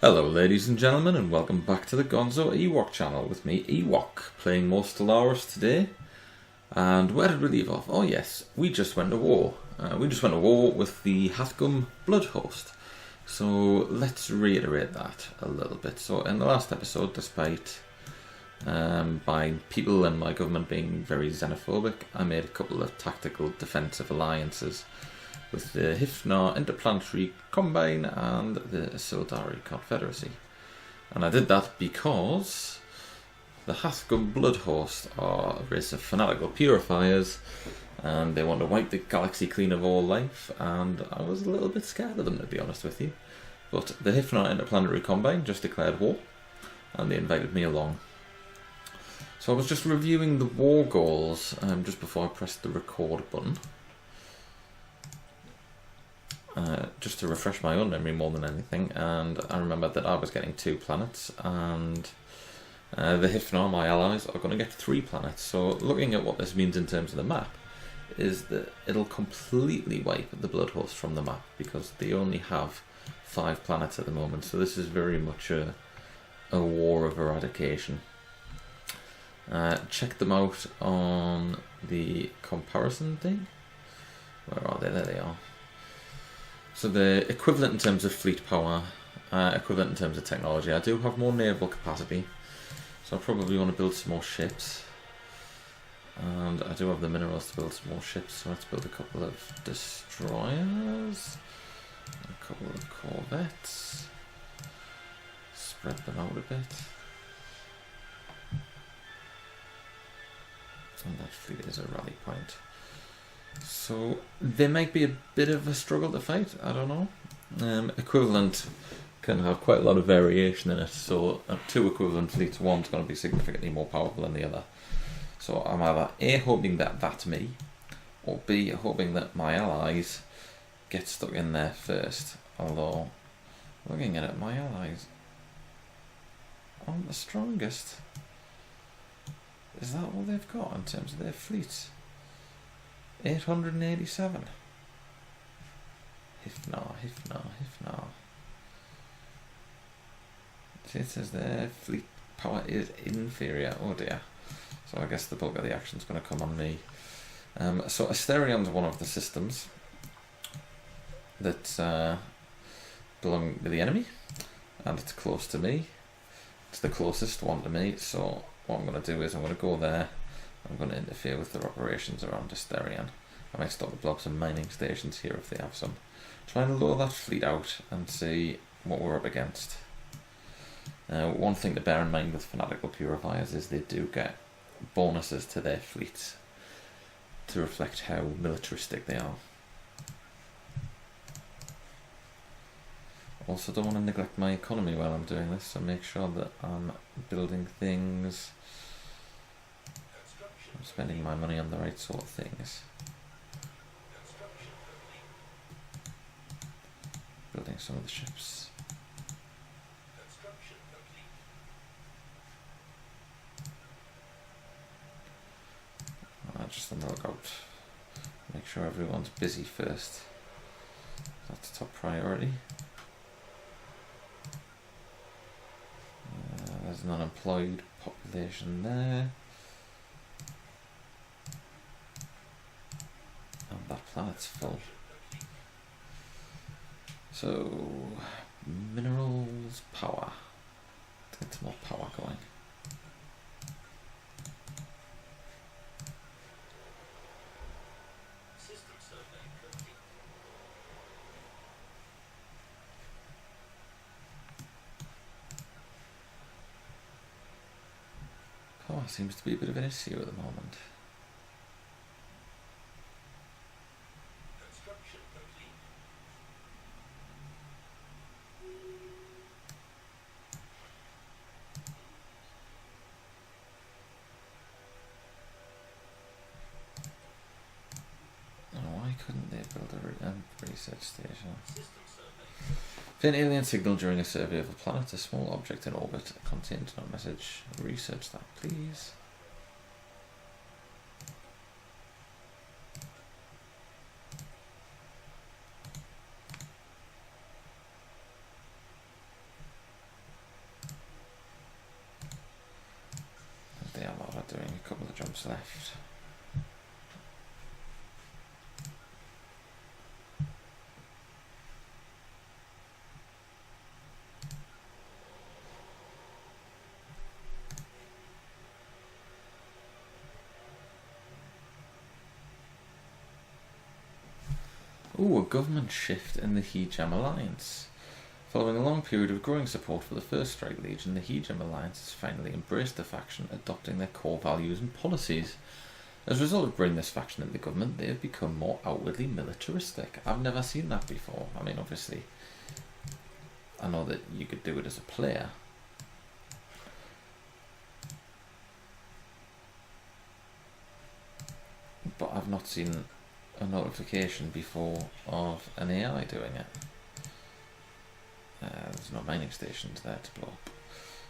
Hello ladies and gentlemen, and welcome back to the Gonzo Ewok channel with me, Ewok, playing more Stellaris today. And where did we leave off? Oh yes, we just went to war. With the Hathgum Blood Host. So let's reiterate that a little bit. So in the last episode, despite by people and my government being very xenophobic, I made a couple of tactical defensive alliances with the Hifnar Interplanetary Combine and the Sildarri Confederacy. And I did that because the Hathgum Blood Host are a race of fanatical purifiers, and they want to wipe the galaxy clean of all life, and I was a little bit scared of them, to be honest with you. But the Hifnar Interplanetary Combine just declared war, and they invited me along. So I was just reviewing the war goals just before I pressed the record button. Just to refresh my own memory more than anything, and I remembered that I was getting 2 planets, and the Hifnar, my allies, are going to get 3 planets. So looking at what this means in terms of the map, is that it'll completely wipe the Blood Host from the map, because they only have 5 planets at the moment, so this is very much a war of eradication. Check them out on the comparison thing. Where are they? There they are. So the equivalent in terms of fleet power, equivalent in terms of technology. I do have more naval capacity, so I probably want to build some more ships. And I do have the minerals to build some more ships, so let's build a couple of destroyers, a couple of corvettes, spread them out a bit. And that fleet is a rally point. So there might be a bit of a struggle to fight, I don't know. Equivalent can have quite a lot of variation in it, so 2 equivalent fleets, one's going to be significantly more powerful than the other. So I'm either A, hoping that that's me, or B, hoping that my allies get stuck in there first. Although, looking at it, my allies aren't the strongest. Is that all they've got in terms of their fleets? 887. Hifnar. See, it says their fleet power is inferior. Oh dear. So I guess the bulk of the action's going to come on me. So Asterian's one of the systems that belong to the enemy, and it's close to me. It's the closest one to me, so what I'm going to do is I'm going to go there. I'm going to interfere with their operations around Asterian. I might stop to blow up some mining stations here if they have some. Try and lure that fleet out and see what we're up against. One thing to bear in mind with fanatical purifiers is they do get bonuses to their fleets to reflect how militaristic they are. Also, don't want to neglect my economy while I'm doing this, so make sure that I'm building things. I'm spending my money on the right sort of things. Building some of the ships. Just on the lookout. Make sure everyone's busy first. That's top priority. There's an unemployed population there. And that planet's full. So, minerals, power. Let's get some more power going. Power seems to be a bit of an issue at the moment. Why couldn't they build a research station? Faint alien signal during a survey of a planet. A small object in orbit contained no message. Research that, please. troops left. Ooh, a government shift in the Hejam Alliance. Following a long period of growing support for the First Strike Legion, the Hejam Alliance has finally embraced the faction, adopting their core values and policies. As a result of bringing this faction into the government, they have become more outwardly militaristic. I've never seen that before. I mean, obviously, I know that you could do it as a player. But I've not seen a notification before of an AI doing it. There's no mining stations there to blow up.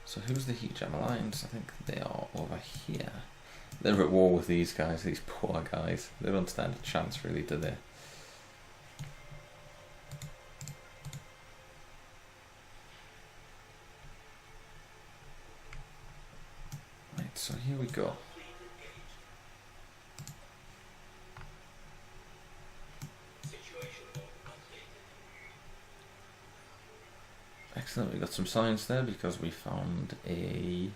So who's the Hejam Alliance? I think they are over here. They're at war with these guys, these poor guys. They don't stand a chance really, do they? Right, so here we go. Excellent, we got some science there because we found a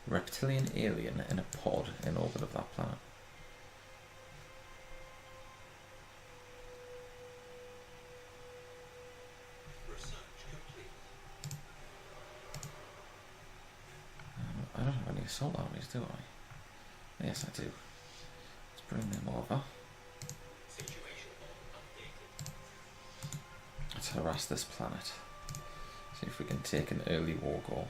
reptilian alien in a pod in orbit of that planet. I don't have any assault armies, do I? Yes, I do. Let's bring them over. Let's harass this planet. See if we can take an early war goal.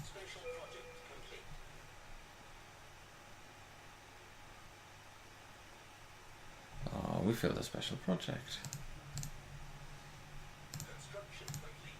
Special project complete. Oh, we failed a special project. Construction complete.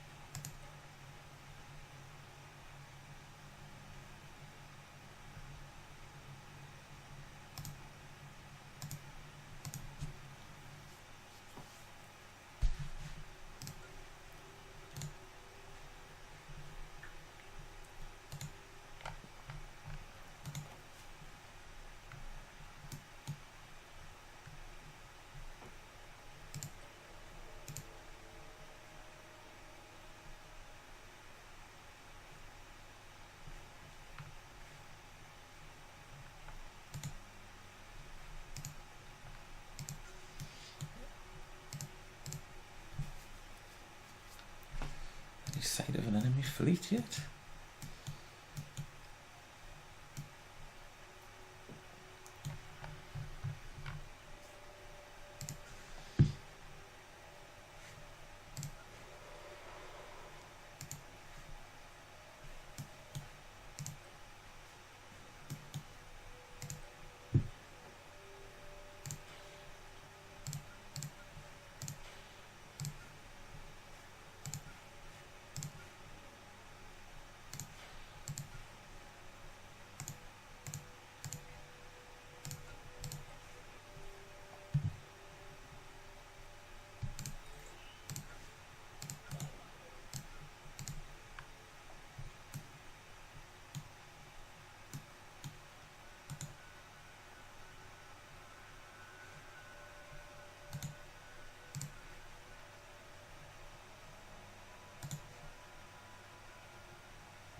Any sight of an enemy fleet yet?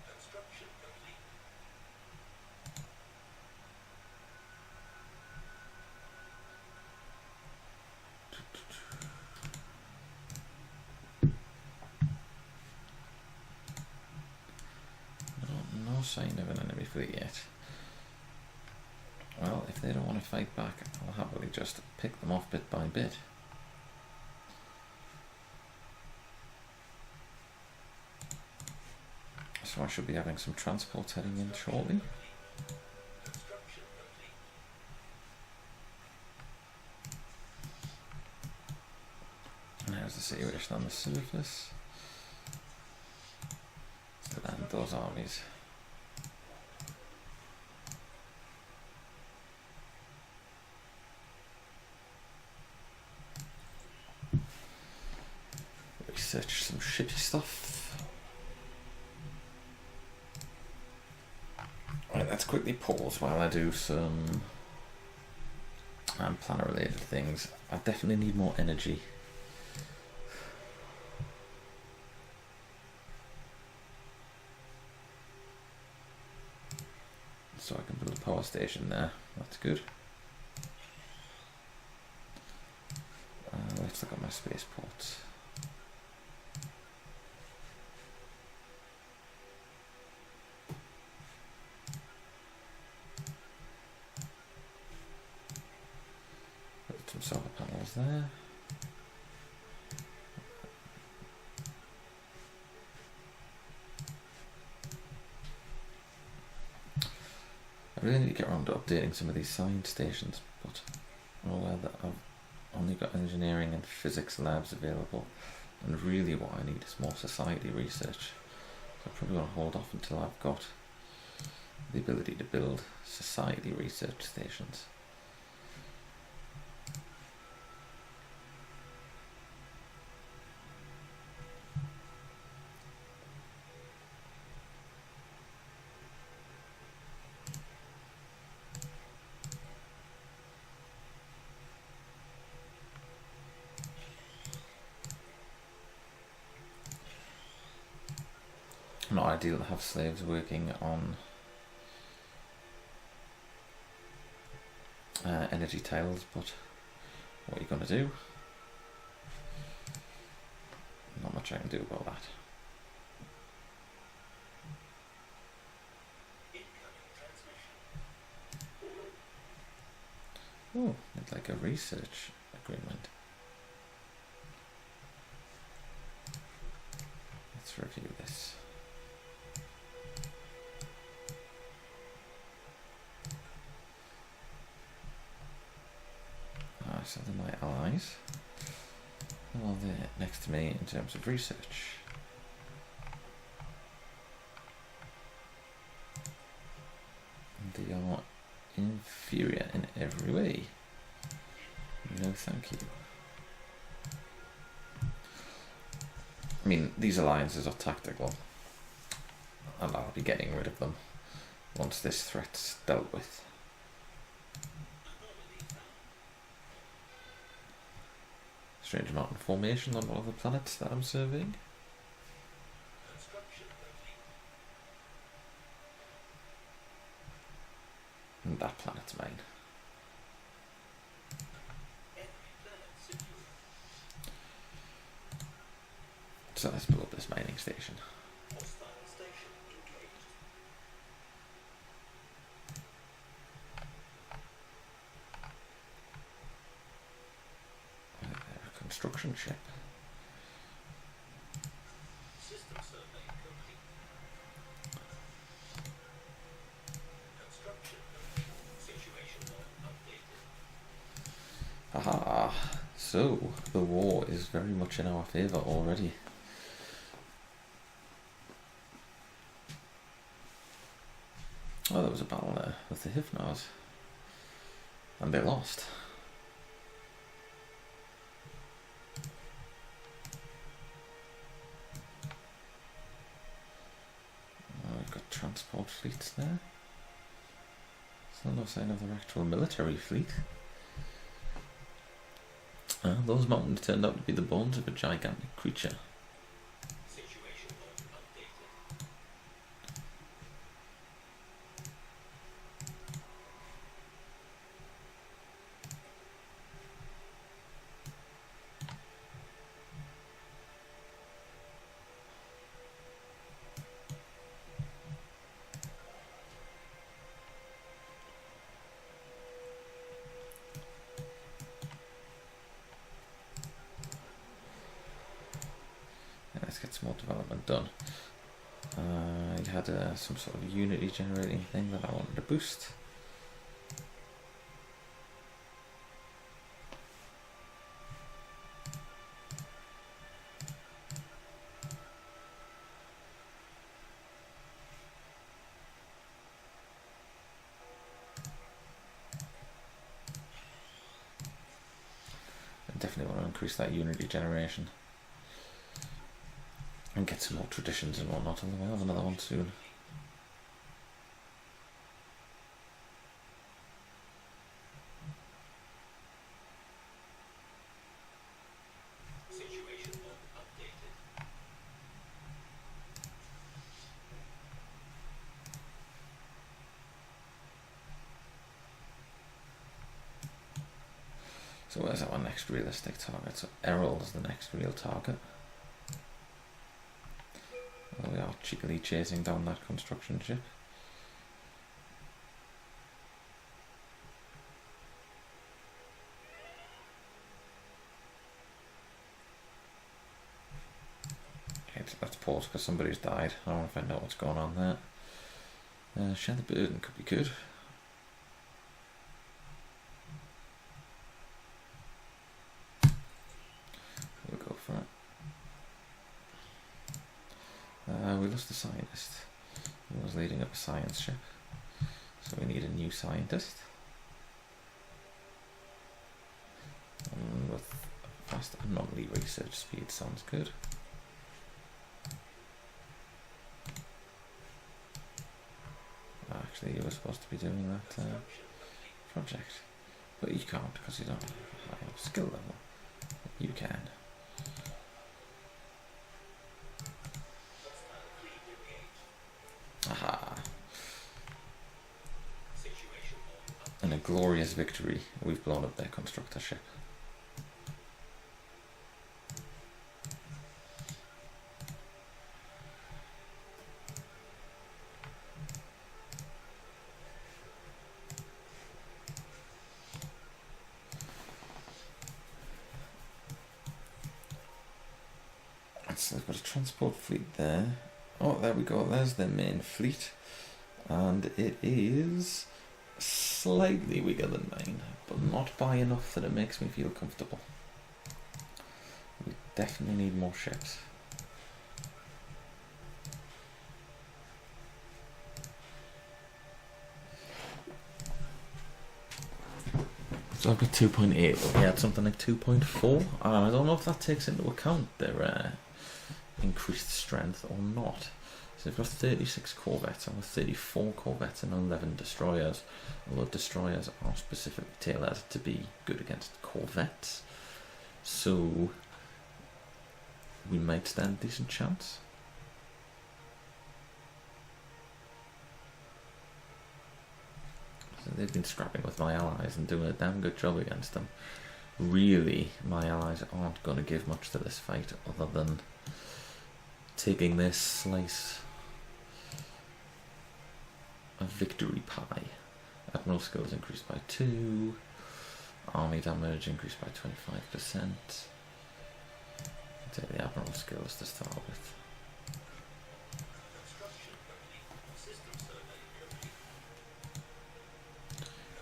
Construction complete. No sign of an enemy fleet yet. Well, if they don't want to fight back, I'll happily just pick them off bit by bit. So I should be having some transports heading in shortly. Construction complete. And how's the situation on the surface? To land those armies. research some shitty stuff. Right, let's quickly pause while I do some planner related things. I definitely need more energy. So I can build a power station there. That's good. Let's look at my spaceports. Put some solar panels there. I really need to get around to updating some of these science stations, but I'm aware that I've only got engineering and physics labs available, and really what I need is more society research. So I'm probably going to hold off until I've got the ability to build society research stations. Not ideal to have slaves working on energy tiles, but what are you going to do? Not much I can do about that. Oh, it's like a research agreement. Let's review this. So they're my allies. Well, they're next to me in terms of research. And they are inferior in every way. No thank you. I mean, these alliances are tactical, and I'll be getting rid of them once this threat's dealt with. Strange mountain formation on one of the planets that I'm surveying. And that planet's mine. So let's build up this mining station. Construction ship. System survey complete. Construction complete. Situation log updated. Aha! So the war is very much in our favour already. Oh, there was a battle there with the Hypnos, and they lost. We've got transport fleets there. Still no sign of their actual military fleet. Those mountains turned out to be the bones of a gigantic creature. Situation log updated. Let's get some more development done. You had some sort of unity generating thing that I wanted to boost. I definitely want to increase that unity generation. And get some more traditions and whatnot, and we'll have another one soon. Situation log updated. So where's our next realistic target? So Errol's the next real target. Well, we are cheekily chasing down that construction ship. Okay, let's pause because somebody's died. I want to find out what's going on there. Share the burden could be good. We'll go for it. We lost a scientist. He was leading up a science ship. So we need a new scientist. And with fast anomaly research speed sounds good. Actually, you were supposed to be doing that project. But you can't because you don't have a high skill level. You can. Aha! And a glorious victory. We've blown up their constructor ship. So they've got a transport fleet there. Oh, there we go. There's their main fleet. And it is slightly weaker than mine, but not by enough that it makes me feel comfortable. We definitely need more ships. So I've got 2.8, but we had something like 2.4. I don't know if that takes into account their increased strength or not. So they've got 36 corvettes, and with 34 corvettes and 11 destroyers, although destroyers are specifically tailored to be good against corvettes, so we might stand a decent chance. So they've been scrapping with my allies and doing a damn good job against them. Really, my allies aren't going to give much to this fight other than taking this slice of victory pie. Admiral skills increased by 2. Army damage increased by 25%. Take the Admiral skills to start with.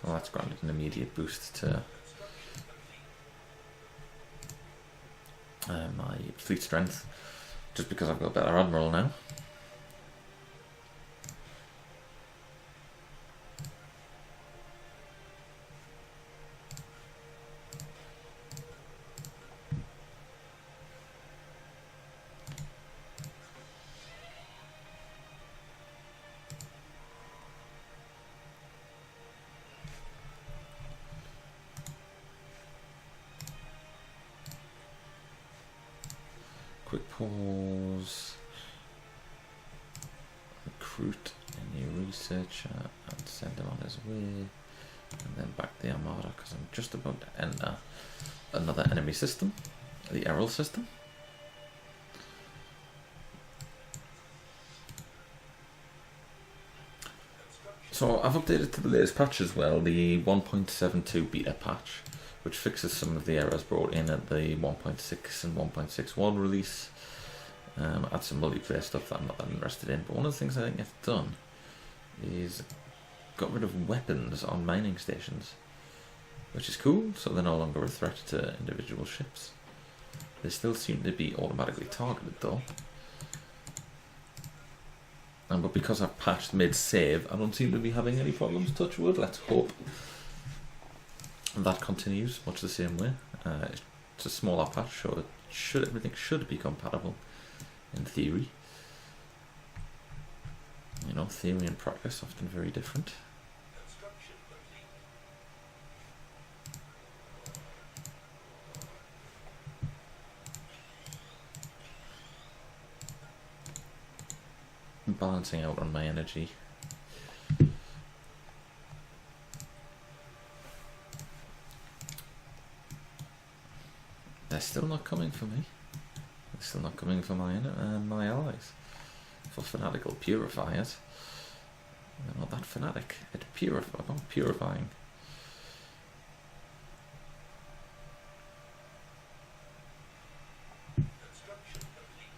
Well, that's granted an immediate boost to my fleet strength, just because I've got a better Admiral now. Quick pause. Recruit a new researcher and send him on his way. And then back the Armada because I'm just about to enter another enemy system, the Errol system. So I've updated to the latest patch as well, the 1.72 beta patch, which fixes some of the errors brought in at the 1.6 and 1.61 release. Add some multiplayer stuff that I'm not that interested in, but one of the things I think it's done is got rid of weapons on mining stations, which is cool, so they're no longer a threat to individual ships. They still seem to be automatically targeted though. But because I've patched mid-save, I don't seem to be having any problems, touch wood. Let's hope that continues much the same way. It's a smaller patch, so everything should be compatible. in theory. You know, theory and practice often very different. Construction complete. I'm balancing out on my energy. They're still not coming for me. They're still not coming for my allies. For fanatical purifiers. They're not that fanatic. It's about purifying. Construction complete.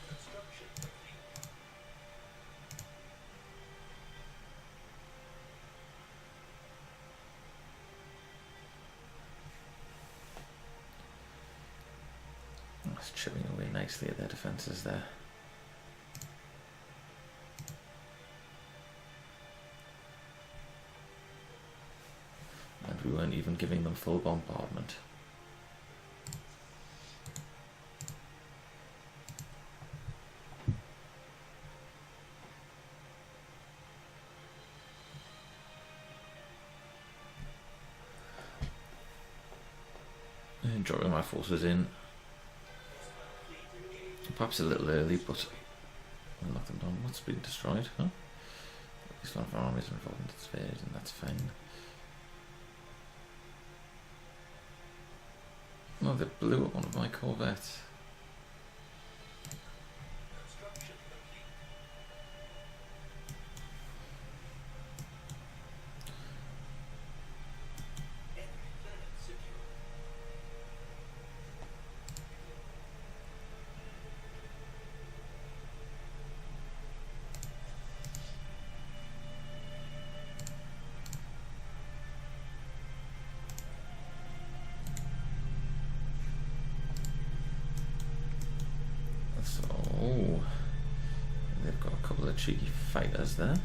Construction complete. That's chipping away nicely at their defences there. And we weren't even giving them full bombardment. Dropping my forces in. Perhaps a little early, but I'll knock them down. What's been destroyed? Huh? These one of our armies are involved in spares, and that's fine. Oh, they blew up one of my corvettes. Construction complete. Enemy planet secure. So they've got a couple of cheeky fighters there.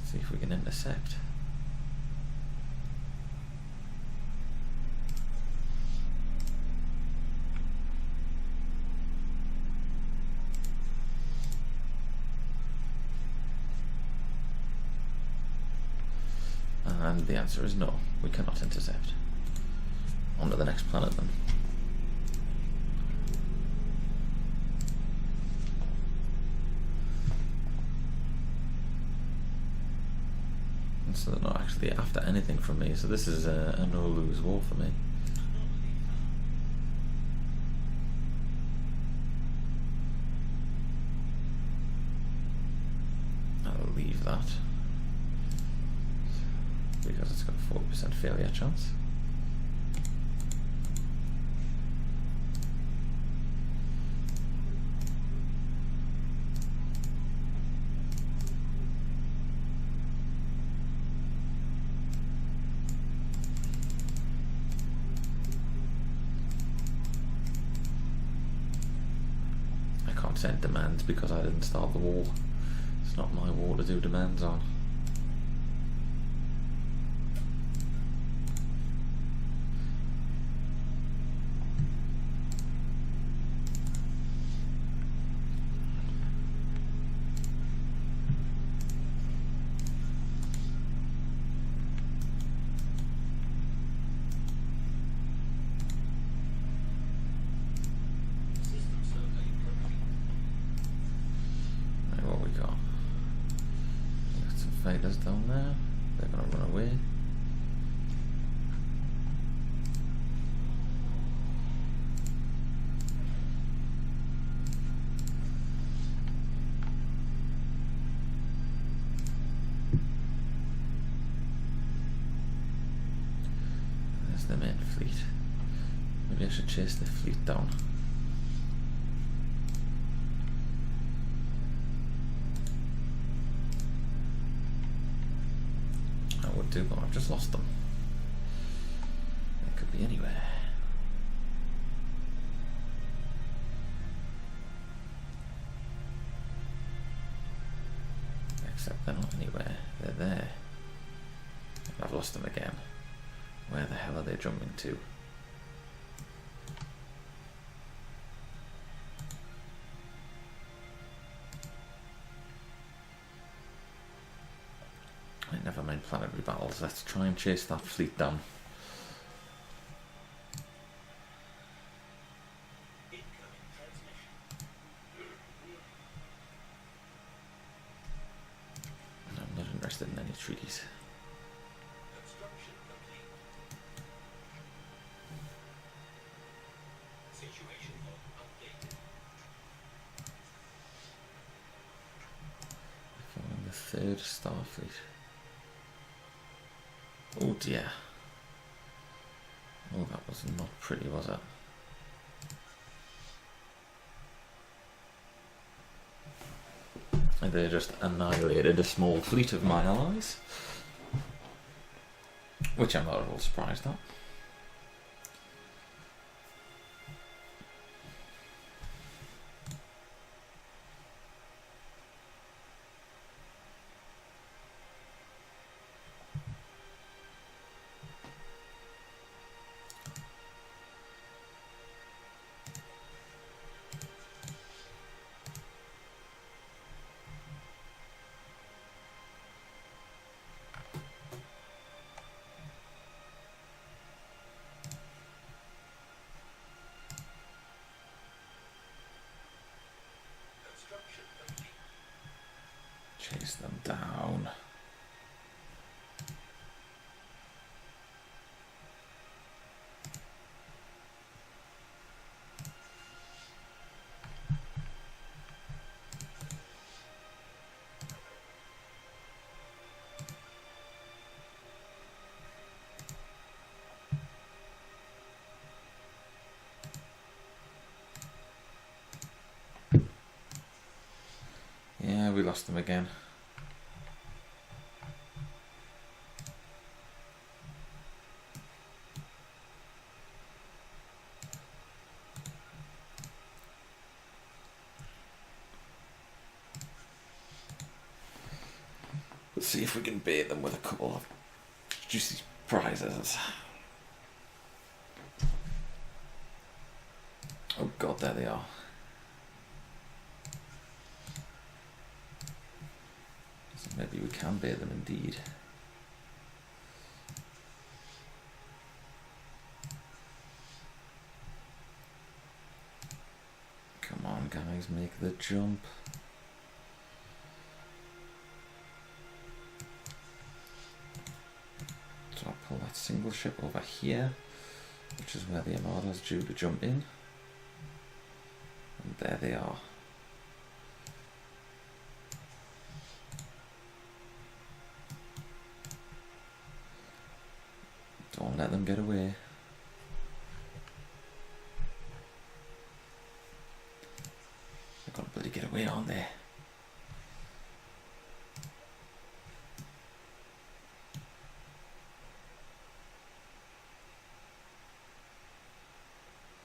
See if we can intercept. And the answer is no, we cannot intercept. On to the next planet then. And so they're not actually after anything from me, so this is a no-lose war for me. I'll leave that because it's got a 40% failure chance. I can't send demands because I didn't start the war. It's not my war to do demands on. System survey complete. Right, what we got? We got some fighters down there. They're gonna run away. There's the main fleet. Maybe I should chase the fleet down. I would do, but I've just lost them. They could be anywhere. Except they're not anywhere. They're there. And I've lost them again. Where the hell are they jumping to? Right, never mind planetary battles. Let's try and chase that fleet down. Incoming transmission. I'm not interested in any treaties. Construction complete. Situation log updated. Following the third Starfleet. Oh dear. Oh, that was not pretty, was it? And they just annihilated a small fleet of my allies. Which I'm not at all surprised at. Construction complete. Chase them down. Yeah, we lost them again. Let's see if we can bait them with a couple of juicy prizes. Oh god, there they are. So maybe we can bait them indeed. Come on guys, make the jump. So I'll pull that single ship over here, which is where the Armada's due to jump in. And there they are. Don't let them get away. They're gonna bloody get away, aren't they?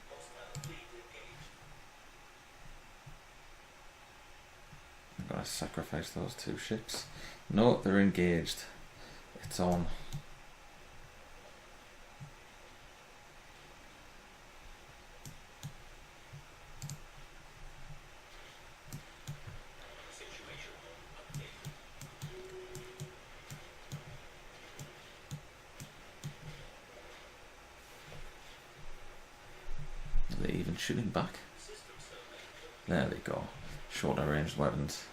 Hostile fleet engaged. I'm gonna sacrifice those two ships. No, they're engaged. It's on. Situation log updated. Are they even shooting back? System survey complete. There they go. Shorter range weapons.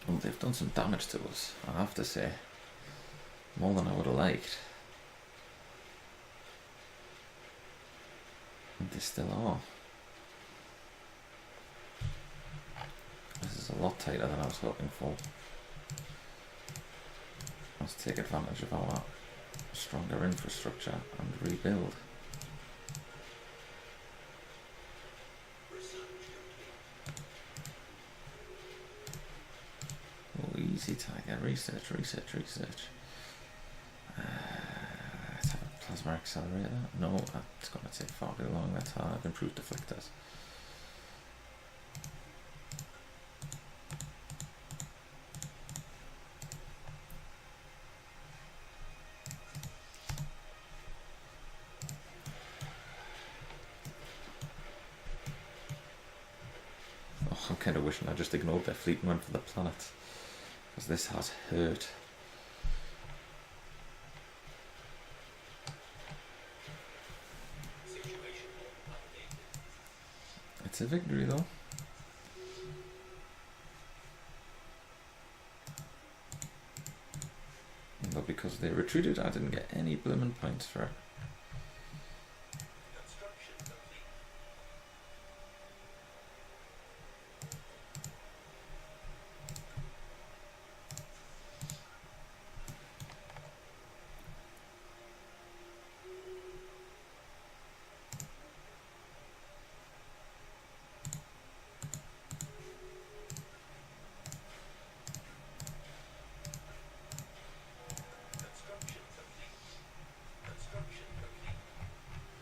Well, they've done some damage to us, I have to say. More than I would have liked. And they still are. This is a lot tighter than I was hoping for. Let's take advantage of our stronger infrastructure and rebuild. Research complete. anti-tiger. Research. Let's have a plasma accelerator. No, that's going to take far too long. That's hard. Improved deflectors. Oh, I'm kind of wishing I just ignored their fleet and went for the planet, because this has hurt. It's a victory though. But because they retreated, I didn't get any blooming points for it.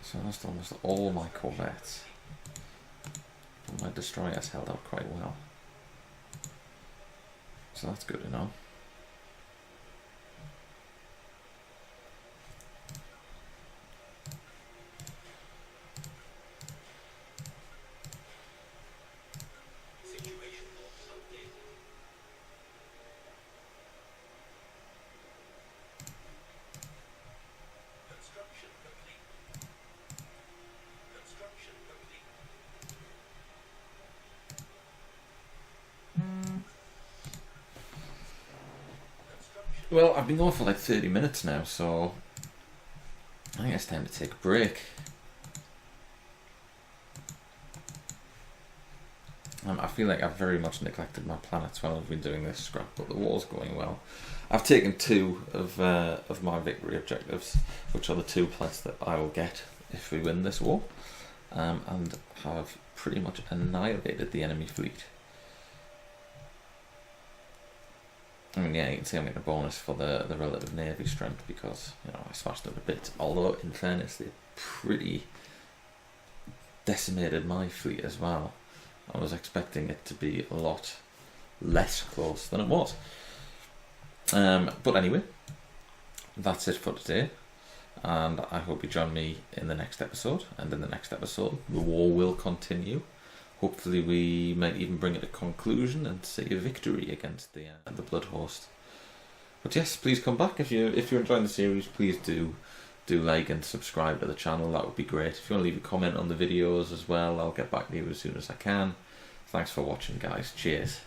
So I lost almost all my corvettes, but my destroyers held up quite well, so that's good to know. Well, I've been going for like 30 minutes now, so I think it's time to take a break. I feel like I've very much neglected my planets while I've been doing this scrap, but the war's going well. I've taken 2 of my victory objectives, which are the 2 planets that I will get if we win this war, and have pretty much annihilated the enemy fleet. I mean, yeah, you can see I'm getting a bonus for the relative navy strength because, you know, I smashed them a bit. Although, in fairness, they pretty decimated my fleet as well. I was expecting it to be a lot less close than it was. But anyway, that's it for today. And I hope you join me in the next episode. And in the next episode, the war will continue. Hopefully we might even bring it to conclusion and see a victory against the Blood Host. But yes, please come back if you're enjoying the series. Please do like and subscribe to the channel. That would be great. If you want to leave a comment on the videos as well, I'll get back to you as soon as I can. Thanks for watching, guys. Cheers.